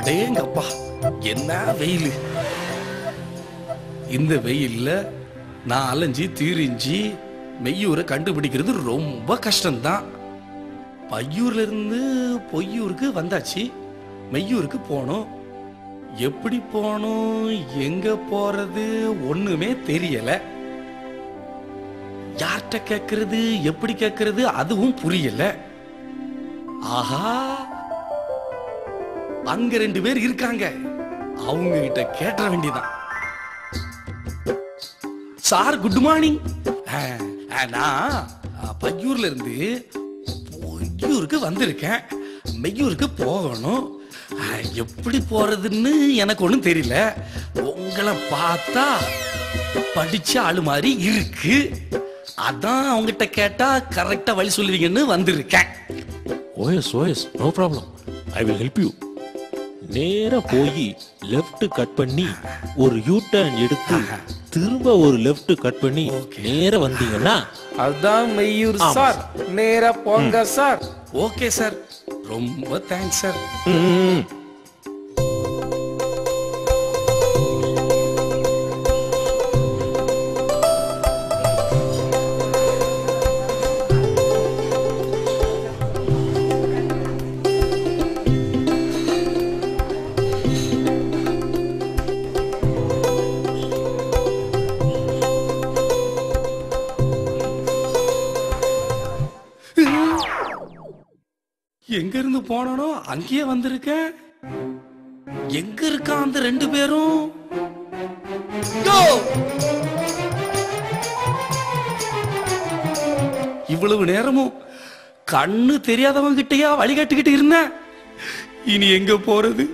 அடேங்கப்பா, என்ன வெயில்! இந்த வெயில்ல நான் அலைஞ்சி திரிஞ்சி மெய்யூரை கண்டுபிடிக்கிறது ரொம்ப கஷ்டம்தான். பையூர்ல இருந்து பொய்யூருக்கு வந்தாச்சு. மெய்யூருக்கு போனோம். எப்படி போனோம், எங்க போறது ஒண்ணுமே தெரியல. யார்கிட்ட கேட்கறது, எப்படி கேட்கறது அதுவும் புரியல. ஆஹா, அங்க 2 பேர் இருக்காங்க. அவங்க கிட்ட கேட்ட வேண்டியதான். Sir, good morning. நான் பையூர்ல இருந்து பொய்யூருக்கு வந்திருக்கேன். மெய்யூருக்கு போகணும். எப்படி போறதுன்னு எனக்கு ஒண்ணும் தெரியல. உங்களை பார்த்தா படிச்ச ஆளு மாதிரி இருக்கு. அதான் அவங்ககிட்ட கேட்டா கரெக்டா வழி சொல்லுவீங்கன்னு வந்திருக்கேன். Oh yes no problem, I will help you. நேரா போய் லெஃப்ட் கட் பண்ணி ஒரு யூ டர்ன் எடுத்து திரும்ப ஒரு லெஃப்ட் கட் பண்ணி நேரா வந்தீங்கன்னா அதான் மெய்யூர் சார். நேரா போங்க சார். ஓகே சார், ரொம்ப தேங்க்ஸ் சார். எங்க இருந்து போனோ அங்கேயே வந்திருக்கேன். எங்க இருக்கா அந்த 2 பேரும்? இவ்வளவு நேரமும் கண்ணு தெரியாதவங்க கிட்டயா வழிகாட்டுக்கிட்டு இருந்தேன். இனி எங்க போறது,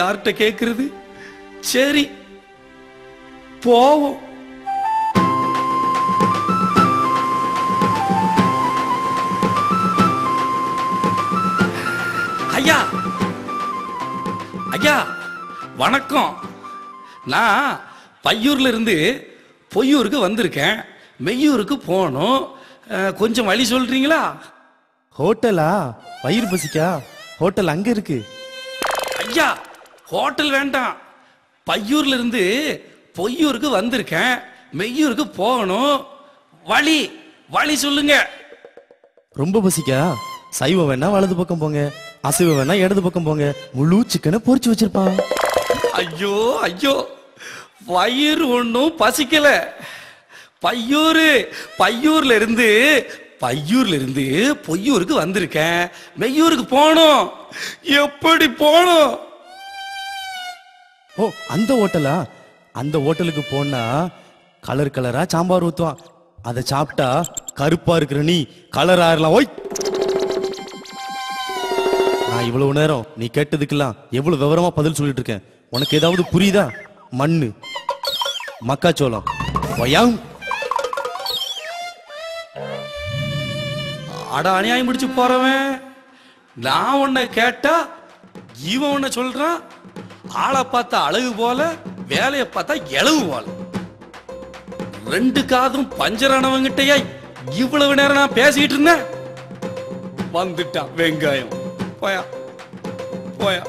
யார்கிட்ட கேக்குறது? சரி, போவோம். ஐயா, ஐயா வணக்கம். நான் பையூர்ல இருந்து பொய்யூருக்கு வந்திருக்கேன். மெய்யூருக்கு போகணும். கொஞ்சம் வழி சொல்றீங்களா? ஹோட்டலா? வயிறு பசிக்கா? ஹோட்டல் அங்க இருக்கு. ஐயா, ஹோட்டல் வேண்டாம். பையூர்ல இருந்து பொய்யூருக்கு வந்திருக்கேன். மெய்யூருக்கு போகணும். வழி வழி சொல்லுங்க. ரொம்ப பசிக்கா? சைவம் வேணா வலது பக்கம் போங்க, அசைவம் வேணா இடது பக்கம் போங்க. முழு சிக்கனை பொரிச்சு வச்சிருப்பான். ஐயோ ஐயோ, வயிறு ஒன்னும் பசிக்கல. பையூர்ல இருந்து பொய்யூருக்கு வந்திருக்கேன். மெய்யூருக்கு போகணும். எப்படி போகணும்? ஓ, அந்த ஹோட்டலா? அந்த ஹோட்டலுக்கு போனா கலர் கலரா சாம்பார் ஊத்துவான். அதை சாப்பிட்டா கருப்பா இருக்கிற நீ கலர் ஆறலாம். ஓய், நான் இவ்வளவு நேரம் நீ கேட்டதுக்கெல்லாம் எவ்வளவு விவரமா பதில் சொல்லிட்டு இருக்கேன். உனக்கு ஏதாவது புரியுதா? மண்ணு, மக்காச்சோளம், வயம். அட அநியாயம் பிடிச்சு போறவன். நான் உன்னை கேட்டா இவன் உன்னை சொல்றான். ஆளை பார்த்தா அழகு போல, வேலையை பார்த்தா எழவு போல. 2 காதும் பஞ்சரானவங்கிட்டயா இவ்வளவு நேரம் நான் பேசிட்டு இருந்தேன். வந்துட்டான் வெங்காயம். போயா போயா.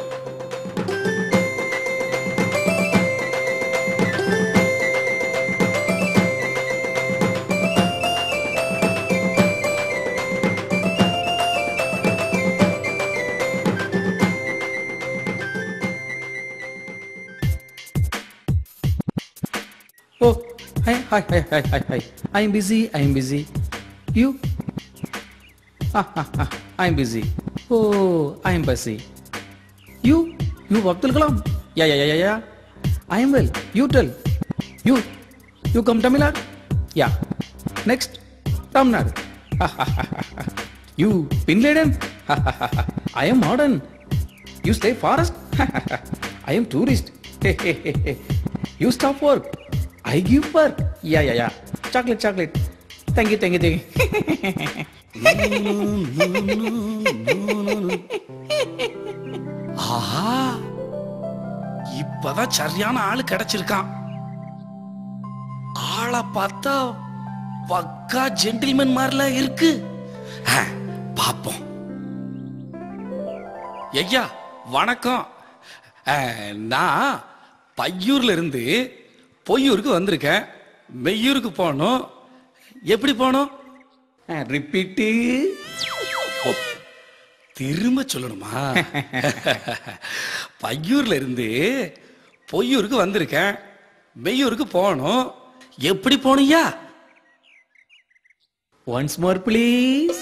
Oh, hi. I'm busy. You? I'm busy. Oh, I'm busy. You Abdul Kalam? Yeah. I am well. You tell. You come Tamil Nadu? Yeah. Next, Tamil Nadu. You Bin Laden? I am modern. You stay forest? I am tourist. You stop work. I give work. Yeah. Chocolate. Thank you. ஆஹா, இப்பதான் சரியான ஆளு கிடைச்சிருக்கான். ஆளை பார்த்தா பக்கா gentleman மாதிரில இருக்கு. பாப்போம். ஐயா வணக்கம். நான் பையூர்ல இருந்து பொய்யூருக்கு வந்திருக்கேன். மெய்யூருக்கு போகணும். எப்படி போகணும்? ரிப்பீட்டு. திரும்ப சொல்லணுமா? பையூர்ல இருந்து பொய்யூருக்கு வந்திருக்கேன். மெய்யூருக்கு போகணும். எப்படி போனியா? Once more please.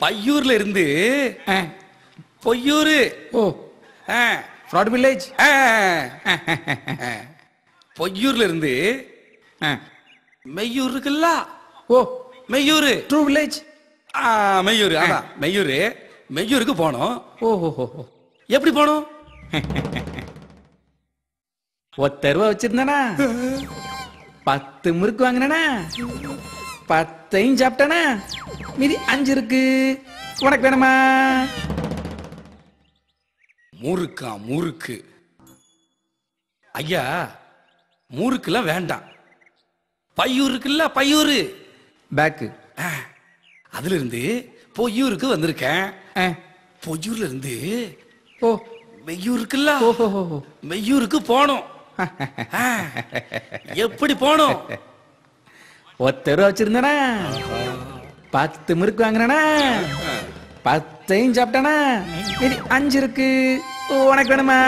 பையூர்ல இருந்து பொய்யூரு. ஓ, ஃப்ராட் வில்லேஜ். பொய்யூர்ல இருந்து மெய்யூர் இருக்குல்ல? ஓ, மெய்யூரு. True village. மெய்யூரு. அதான் மெய்யூரு. மெய்யூருக்கு போனோம். ஓஹோ, எப்படி போனோம்? 10 ரூபா வச்சிருந்தானா, 10 முறுக்கு வாங்கினா, 10ஐயும் சாப்பிட்டானா, மீதி 5 இருக்கு. உனக்கு வேணுமா? முறுக்கா? முறுக்கு ஐயா, முறுக்குலாம் வேண்டாம். பையூர் இருக்குல்ல? பையூரு பேக்கு. அதுல இருந்து பொய்யூருக்கு வந்திருக்கேன். பொய்யூர்ல இருந்து ஓ, மெய்யூர் இருக்குல்ல? ஓஹோ, மெய்யூருக்கு போனோம். எப்படி போனோம்? 10 ரூபா வச்சிருந்தானா, 10 முறுக்கு வாங்கினா, 10ஐயும் சாப்பிட்டானா, மீதி 5 இருக்கு. உனக்கு வேணுமா?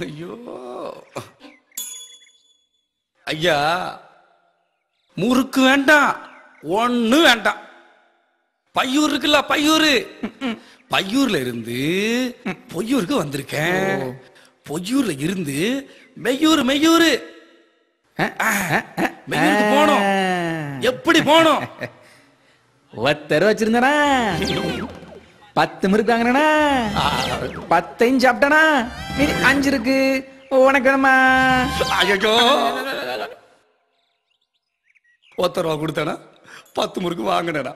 ஐயோ ஐயா, முறுக்கு வேண்டாம், ஒண்ணு வேண்டாம். பையூர் இருக்குல்ல? பையூரு. பையூர்ல இருந்து பொய்யூருக்கு வந்திருக்கேன். பொய்யூர்ல இருந்து மெய்யூர். மெய்யூருக்கு போனோம். எப்படி போனோம்? 10 ரூபா வச்சிருந்தானா, 10 முறுக்கு வாங்கினா, 10ஐயும் சாப்பிட்டானா, மீதி 5 இருக்கு. உனக்கு வேணுமா? ஐயோ, 10 ரூபா கொடுத்தானா, 10 முறுக்கு வாங்கினா.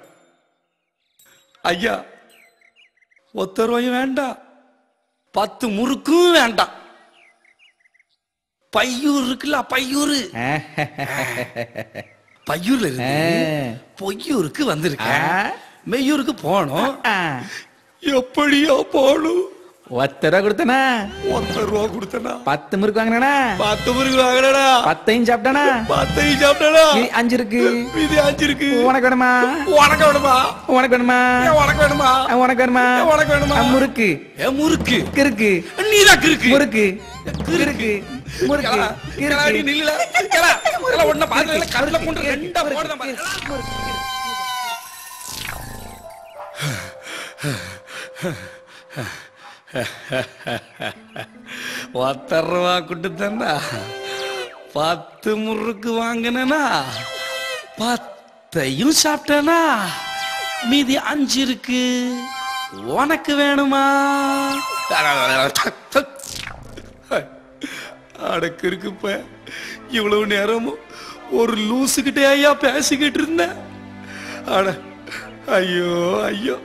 ஐயா, 10 ரூபாயும் வேண்டாம், 10 முறுக்கும் வேண்டாம். பையூர் இருக்குல்ல? பையூரு. பையூர்ல இருந்து பொய்யூருக்கு வந்திருக்கேன். மெய்யூருக்கு போனோம். எப்படியா போகணும்? 10 ரூபா கொடுத்தனா, 10 ரூபா கொடுத்தனா, 10 முறுக்கு வாங்கினா, 10 முறுக்கு வாங்கினா, 10ஐயும் சாப்பிட்டானா, 10ஐயும் சாப்பிட்டானா, மீதி 5 இருக்கு. மீதி 5 இருக்கு. உனக்கு வேணுமா? உனக்கு வேணுமா? உனக்கு வேணுமா? உனக்கு வேணுமா? உனக்கு வேணுமா? உனக்கு வேணுமா? முறுக்கு. முறுக்கு. கிறுக்கு. நீதான் கிறுக்கு. முறுக்கு. கிறுக்கு. முறுக்கு. கிளாடி நில்ல. கிளா ஒண்ணு பாத்துல கருல கொண்டு ரெண்டா போடுறேன் பாரு. 10 ரூபா கொடுத்தா 10 முறுக்கு வாங்கினா, 10ஐயும் சாப்பிட்டனா, மீதி 5 இருக்கு. உனக்கு வேணுமா? அடக்கு இருக்குப்ப. இவ்வளவு நேரமும் ஒரு லூசுகிட்டே ஐயா பேசிக்கிட்டு இருந்தேன். அட ஐயோ ஐயோ.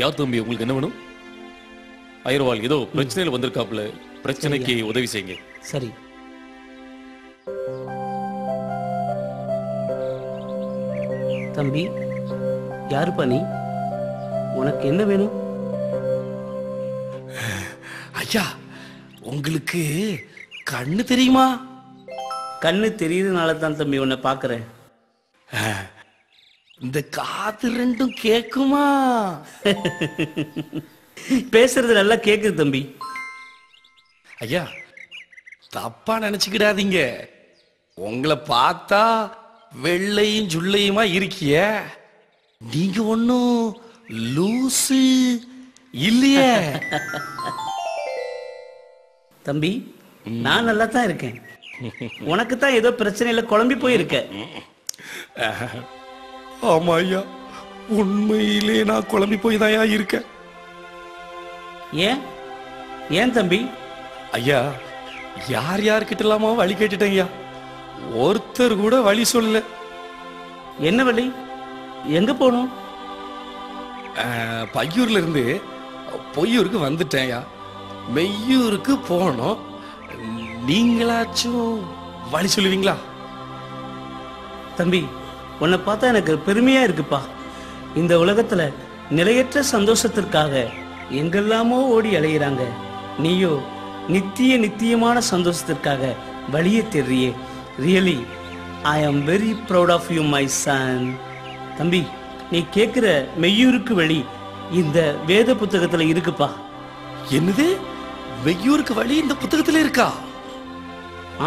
யார் தம்பி, உங்களுக்கு என்ன வேணும்? அயர்வாள் ஏதோ பிரச்சனையில வந்திருக்காப்புல, பிரச்சனைக்கு உதவி செய்யுங்க. சரி. தம்பி, யாருப்பா நீ? உனக்கு என்ன வேணும்? ஐயா, உங்களுக்கு கண்ணு தெரியுமா? கண்ணு தெரியுறதுனால தான் தம்பி உன்னை பார்க்கறேன். இந்த காது ரெண்டும் கேக்குமா? பேசுறது நல்லா கேக்குது தம்பி. ஐயா, தப்பா நினைச்சுக்கிடாதீங்க. உங்களை பார்த்தா வெள்ளையும் ஜுள்ளையுமா இருக்கிய, நீங்க ஒன்னும் லூசு இல்லையே. தம்பி, நான் நல்லா தான் இருக்கேன். உனக்கு தான் ஏதோ பிரச்சனையில குழம்பி போயிருக்க. ஆமா ஐயா, உண்மையிலே நான் குழம்பி போய் தான் இருக்கேன். ஏன் ஏன் தம்பி? ஐயா, யார் யார்கிட்ட இல்லாம வழி கேட்டுட்டேன் ஐயா, ஒருத்தர் கூட வழி சொல்லல. என்ன வழி? எங்க போகணும்? பையூர்ல இருந்து பொய்யூருக்கு வந்துட்டேன் ஐயா. மெய்யூருக்கு போனோம். நீங்களாச்சும் வழி சொல்லுவீங்களா? தம்பி, உன்னை பார்த்தா எனக்கு பெருமையா இருக்குப்பா. இந்த உலகத்துல நிலையற்ற சந்தோஷத்திற்காக எங்கெல்லாமோ ஓடி அலையிறாங்க. நீயோ நித்தியமான சந்தோஷத்திற்காக வழியை தேடுறியே. Really I am very proud of you my son. தம்பி, நீ கேட்கிற மெய்யூருக்கு வழி இந்த வேத புத்தகத்துல இருக்குப்பா. என்னது? மெய்யூருக்கு வழி இந்த புத்தகத்துல இருக்கா?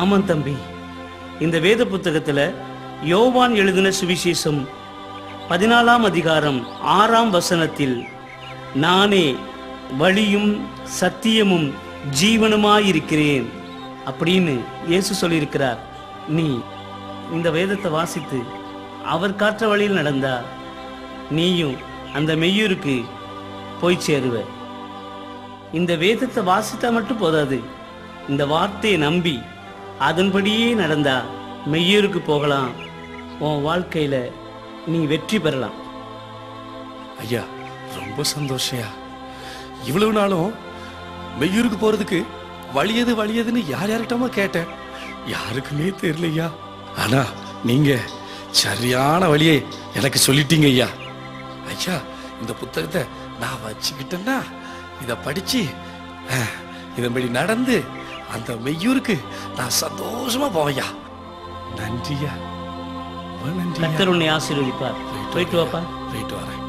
ஆமாம் தம்பி, இந்த வேத புத்தகத்துல யோவான் எழுதின சுவிசேஷம் 14ஆம் அதிகாரம் 6ஆம் வசனத்தில், நானே வழியும் சத்தியமும் ஜீவனுமாயிருக்கிறேன் அப்படின்னு இயேசு சொல்லியிருக்கிறார். நீ இந்த வேதத்தை வாசித்து அவர் காற்ற வழியில் நடந்தா நீயும் அந்த மெய்யூருக்கு போய் சேருவ. இந்த வேதத்தை வாசித்தா மட்டும் போதாது, இந்த வார்த்தையை நம்பி அதன்படியே நடந்தா மெய்யூருக்கு போகலாம். உன் வாழ்க்கையில நீ வெற்றி பெறலாம். ஐயா, ரொம்ப சந்தோஷம். இவ்வளவு நாளும் மெய்யூருக்கு போறதுக்கு வழியதுன்னு யார் யார்கிட்டமா கேட்டேன், யாருக்குமே தெரியலையா. ஆனா நீங்க சரியான வழியை எனக்கு சொல்லிட்டீங்க ஐயா. ஐயா, இந்த புத்தகத்தை நான் வச்சுக்கிட்டேன்னா இதை படிச்சு இதன்படி நடந்து அந்த மெய்யூருக்கு நான் சந்தோஷமா போவையா. நன்றியா, நன்றி. கர்த்தர் உன்னை ஆசீர்வதிப்பார். போயிட்டு வாப்பா. போயிட்டு வரேன்.